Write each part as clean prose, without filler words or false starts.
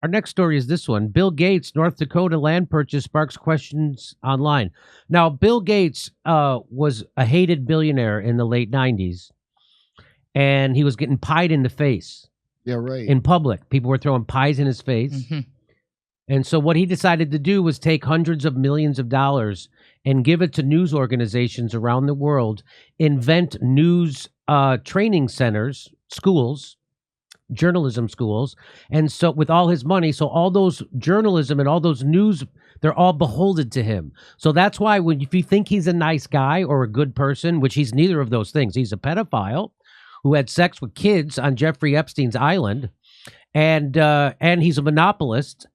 our next story is this one. Bill Gates, North Dakota land purchase sparks questions online. Now, Bill Gates was a hated billionaire in the late 90s, and he was getting pied in the face. Yeah, right. In public. People were throwing pies in his face. Mm-hmm. And so what he decided to do was take hundreds of millions of dollars and give it to news organizations around the world, invent news training centers, schools, journalism schools. And so with all his money, so all those journalism and all those news, they're all beholden to him. So that's why if you think he's a nice guy or a good person, which he's neither of those things, he's a pedophile who had sex with kids on Jeffrey Epstein's island, and he's a monopolist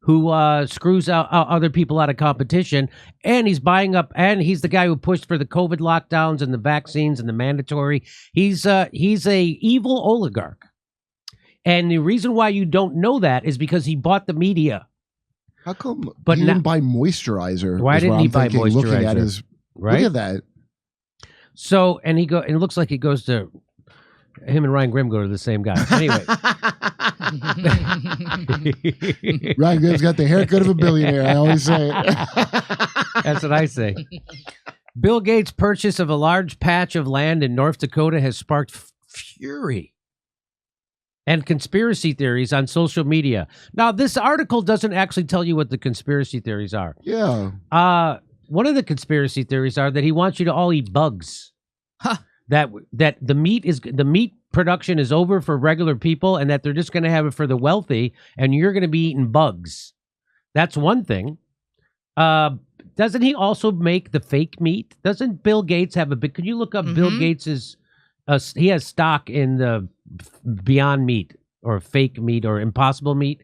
who screws out other people out of competition, and he's buying up, and he's the guy who pushed for the COVID lockdowns and the vaccines and the mandatory. He's a evil oligarch. And the reason why you don't know that is because he bought the media. How come But he now- didn't buy moisturizer? Why is didn't what he I'm buy thinking, Looking at moisturizer? his, Right? Look at that. So, and it looks like he goes to, him and Ryan Grimm go to the same guy. Anyway. Ryan Grimm's got the haircut of a billionaire. I always say it. That's what I say. Bill Gates' purchase of a large patch of land in North Dakota has sparked fury and conspiracy theories on social media. Now, this article doesn't actually tell you what the conspiracy theories are. Yeah. One of the conspiracy theories are that he wants you to all eat bugs. Huh. That the meat production is over for regular people, and that they're just going to have it for the wealthy, and you're going to be eating bugs. That's one thing. Doesn't he also make the fake meat? Doesn't Bill Gates have a big? Can you look up Bill Gates's? He has stock in the Beyond Meat or fake meat or Impossible Meat,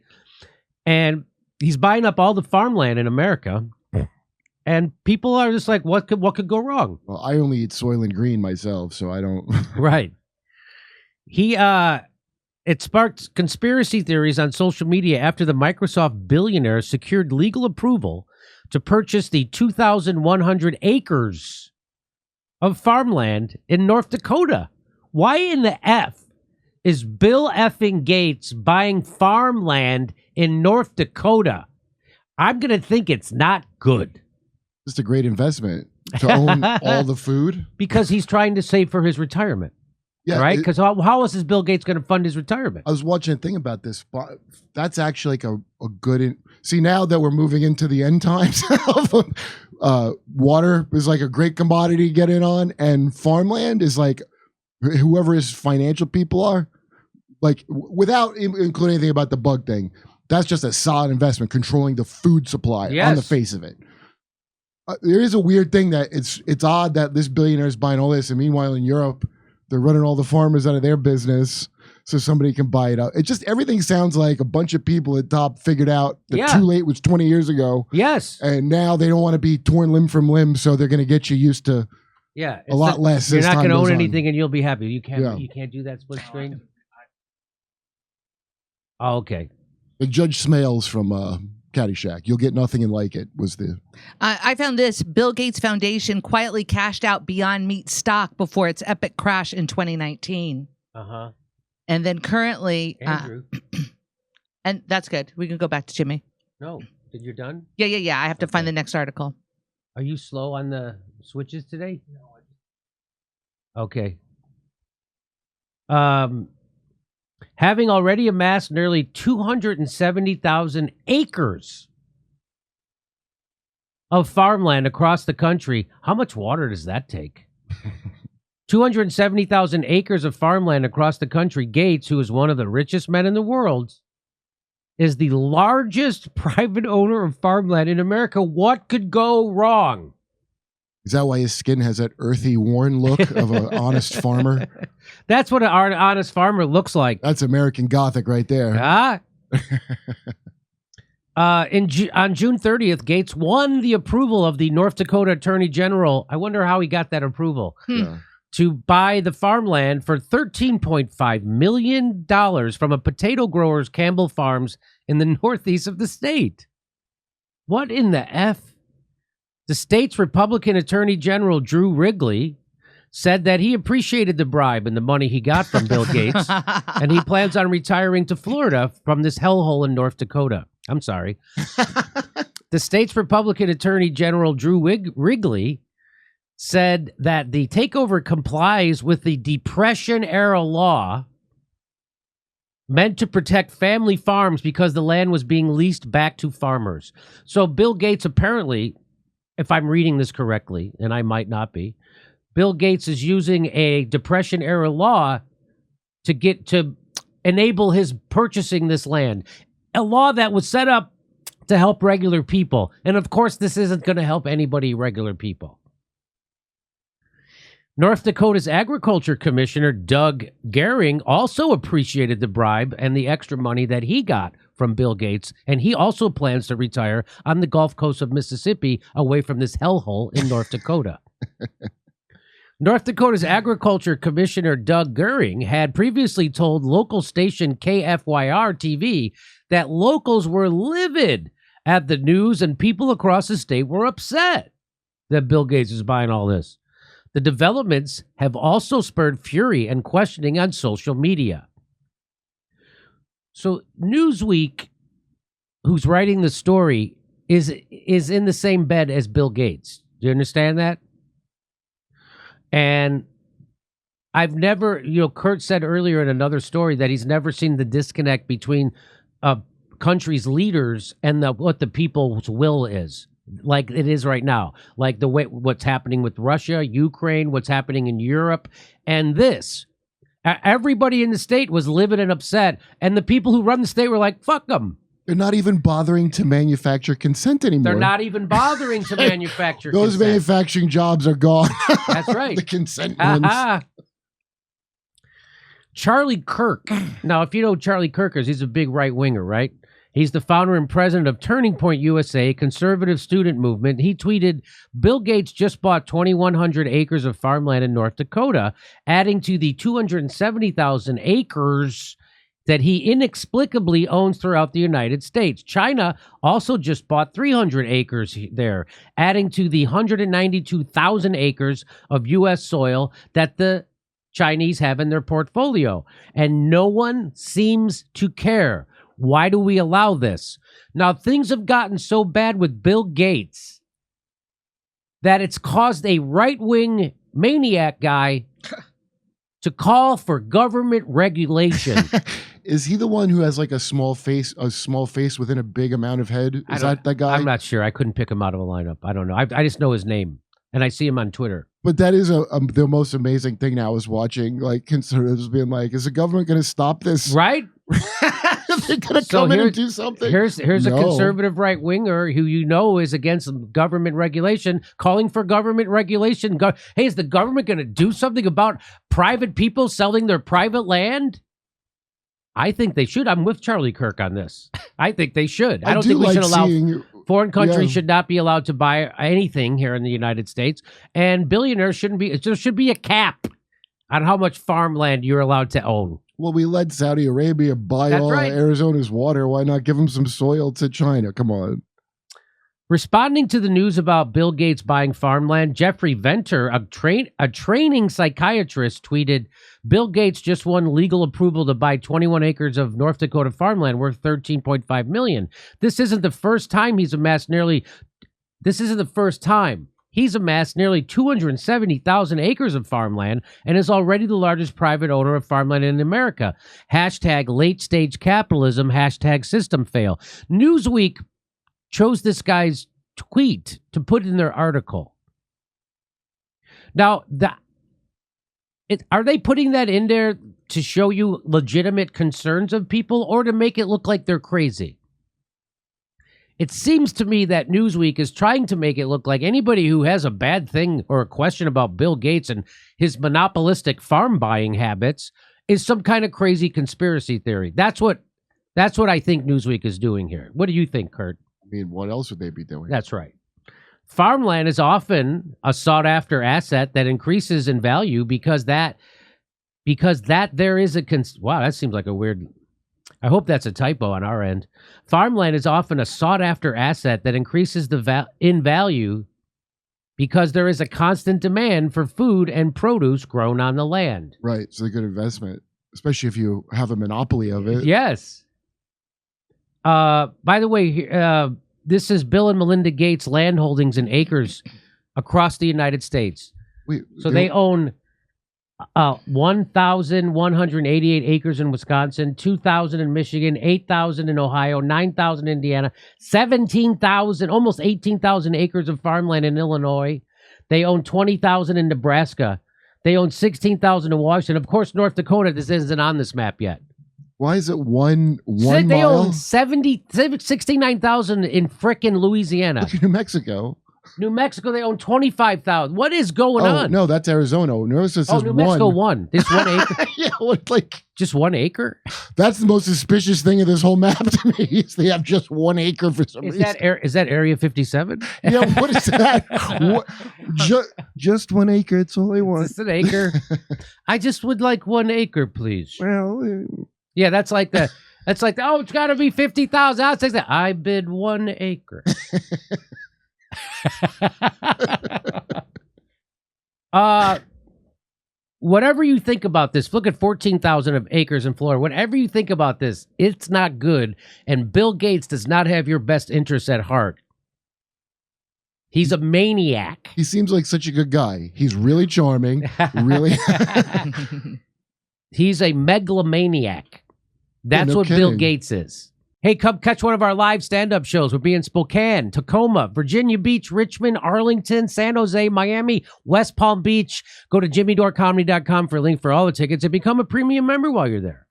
and he's buying up all the farmland in America. And people are just like, what could go wrong? Well, I only eat Soylent Green myself, so I don't. Right. It sparked conspiracy theories on social media after the Microsoft billionaire secured legal approval to purchase the 2,100 acres of farmland in North Dakota. Why in the F is Bill effing Gates buying farmland in North Dakota? I'm going to think it's not good. Just a great investment to own all the food. Because he's trying to save for his retirement. Yeah, right? Because how else is Bill Gates going to fund his retirement? I was watching a thing about this. That's actually like a good. See, now that we're moving into the end times, water is like a great commodity to get in on, and farmland is like whoever his financial people are. Like without including anything about the bug thing, that's just a solid investment, controlling the food supply on the face of it. There is a weird thing that it's odd that this billionaire is buying all this, and meanwhile in Europe they're running all the farmers out of their business so somebody can buy it out. It just everything sounds like a bunch of people at top figured out that too late was 20 years ago. Yes, and now they don't want to be torn limb from limb, so they're going to get you used to a lot less. You're not going to own anything, and you'll be happy. You can't. You can't do that split screen. Oh, okay. The Judge Smales from Caddyshack. You'll get nothing and like it was the. I found this. Bill Gates Foundation quietly cashed out Beyond Meat stock before its epic crash in 2019. And then currently, Andrew. And that's good. We can go back to Jimmy. No, you're done. Yeah. I have to find the next article. Are you slow on the switches today? No. Okay. Having already amassed nearly 270,000 acres of farmland across the country, how much water does that take? 270,000 acres of farmland across the country. Gates, who is one of the richest men in the world, is the largest private owner of farmland in America. What could go wrong? Is that why his skin has that earthy, worn look of an honest farmer? That's what an honest farmer looks like. That's American Gothic right there. On June 30th, Gates won the approval of the North Dakota Attorney General. I wonder how he got that approval. To buy the farmland for $13.5 million from a potato grower's Campbell Farms in the northeast of the state. What in the F? The state's Republican Attorney General, Drew Wrigley, said that he appreciated the bribe and the money he got from Bill Gates, and he plans on retiring to Florida from this hellhole in North Dakota. I'm sorry. The state's Republican Attorney General Drew Wrigley said that the takeover complies with the Depression-era law meant to protect family farms because the land was being leased back to farmers. So Bill Gates apparently, if I'm reading this correctly, and I might not be, Bill Gates is using a Depression-era law to enable his purchasing this land, a law that was set up to help regular people. And of course, this isn't going to help anybody, regular people. North Dakota's Agriculture Commissioner Doug Goehring also appreciated the bribe and the extra money that he got from Bill Gates, and he also plans to retire on the Gulf Coast of Mississippi away from this hellhole in North Dakota. North Dakota's Agriculture Commissioner Doug Goehring had previously told local station KFYR-TV that locals were livid at the news and people across the state were upset that Bill Gates is buying all this. The developments have also spurred fury and questioning on social media. So Newsweek, who's writing the story, is in the same bed as Bill Gates. Do you understand that? And I've never, Kurt said earlier in another story that he's never seen the disconnect between a country's leaders and what the people's will is, like it is right now. Like the way what's happening with Russia, Ukraine, what's happening in Europe, and this. Everybody in the state was livid and upset, and the people who run the state were like, fuck them. They're not even bothering to manufacture consent anymore. They're not even bothering to manufacture Those consent. manufacturing jobs are gone. That's right. The consent ones. Charlie Kirk. Now, if you know Charlie Kirk is, he's a big right-winger, right? He's the founder and president of Turning Point USA, conservative student movement. He tweeted, Bill Gates just bought 2,100 acres of farmland in North Dakota, adding to the 270,000 acres that he inexplicably owns throughout the United States. China also just bought 300 acres there, adding to the 192,000 acres of U.S. soil that the Chinese have in their portfolio. And no one seems to care. Why do we allow this? Now, things have gotten so bad with Bill Gates that it's caused a right-wing maniac guy to call for government regulation. Is he the one who has like a small face within a big amount of head? Is that guy? I'm not sure. I couldn't pick him out of a lineup. I don't know. I just know his name, and I see him on Twitter. But that is the most amazing thing now is watching like conservatives being like, is the government going to stop this? Right? They're going to come in and do something. Here's a conservative right-winger who is against government regulation, calling for government regulation. Hey, is the government going to do something about private people selling their private land? I think they should. I'm with Charlie Kirk on this. I think they should. I don't think we should allow foreign countries should not be allowed to buy anything here in the United States, and billionaires shouldn't be. There should be a cap on how much farmland you're allowed to own. Well, we let Saudi Arabia buy all Arizona's water. Why not give them some soil to China? Come on. Responding to the news about Bill Gates buying farmland, Jeffrey Venter, a training psychiatrist, tweeted, Bill Gates just won legal approval to buy 21 acres of North Dakota farmland worth $13.5 million. This isn't the first time he's amassed nearly 270,000 acres of farmland and is already the largest private owner of farmland in America. Hashtag late stage capitalism, hashtag system fail. Newsweek chose this guy's tweet to put in their article. Now, are they putting that in there to show you legitimate concerns of people or to make it look like they're crazy? It seems to me that Newsweek is trying to make it look like anybody who has a bad thing or a question about Bill Gates and his monopolistic farm buying habits is some kind of crazy conspiracy theory. That's what I think Newsweek is doing here. What do you think, Kurt? I mean, what else would they be doing? That's right. Farmland is often a sought-after asset that increases in value because there is a wow, that seems like a weird. I hope that's a typo on our end. Farmland is often a sought-after asset that increases in value because there is a constant demand for food and produce grown on the land. Right. It's a good investment, especially if you have a monopoly of it. Yes. By the way, this is Bill and Melinda Gates land holdings in acres across the United States. Wait, So they own 1,188 acres in Wisconsin, 2,000 in Michigan, 8,000 in Ohio, 9,000 in Indiana, 17,000, almost 18,000 acres of farmland in Illinois. They own 20,000 in Nebraska. They own 16,000 in Washington. Of course, North Dakota, this isn't on this map yet. Why is it one They mile? own 69,000 in frickin' Louisiana. Look at New Mexico. New Mexico, they own 25,000. What is going on? No, that's Arizona. Notice it says New Mexico won. This 1 acre? Yeah, like Just 1 acre? that's the most suspicious thing of this whole map to me. Is they have just 1 acre for some Is reason. that Area 57? Yeah, what is that? Just 1 acre. It's all I want. Just an acre? I just would like 1 acre, please. Well, Yeah, that's like oh, it's got to be 50,000. I'll take that. I bid 1 acre. Whatever you think about this, look at 14,000 of acres in Florida. Whatever you think about this, it's not good. And Bill Gates does not have your best interests at heart. He's a maniac. he seems like such a good guy. He's really charming. Really. He's a megalomaniac. That's no what Bill kidding. Gates is. Hey, come catch one of our live stand-up shows. We'll be in Spokane, Tacoma, Virginia Beach, Richmond, Arlington, San Jose, Miami, West Palm Beach. Go to jimmydorecomedy.com for a link for all the tickets and become a premium member while you're there.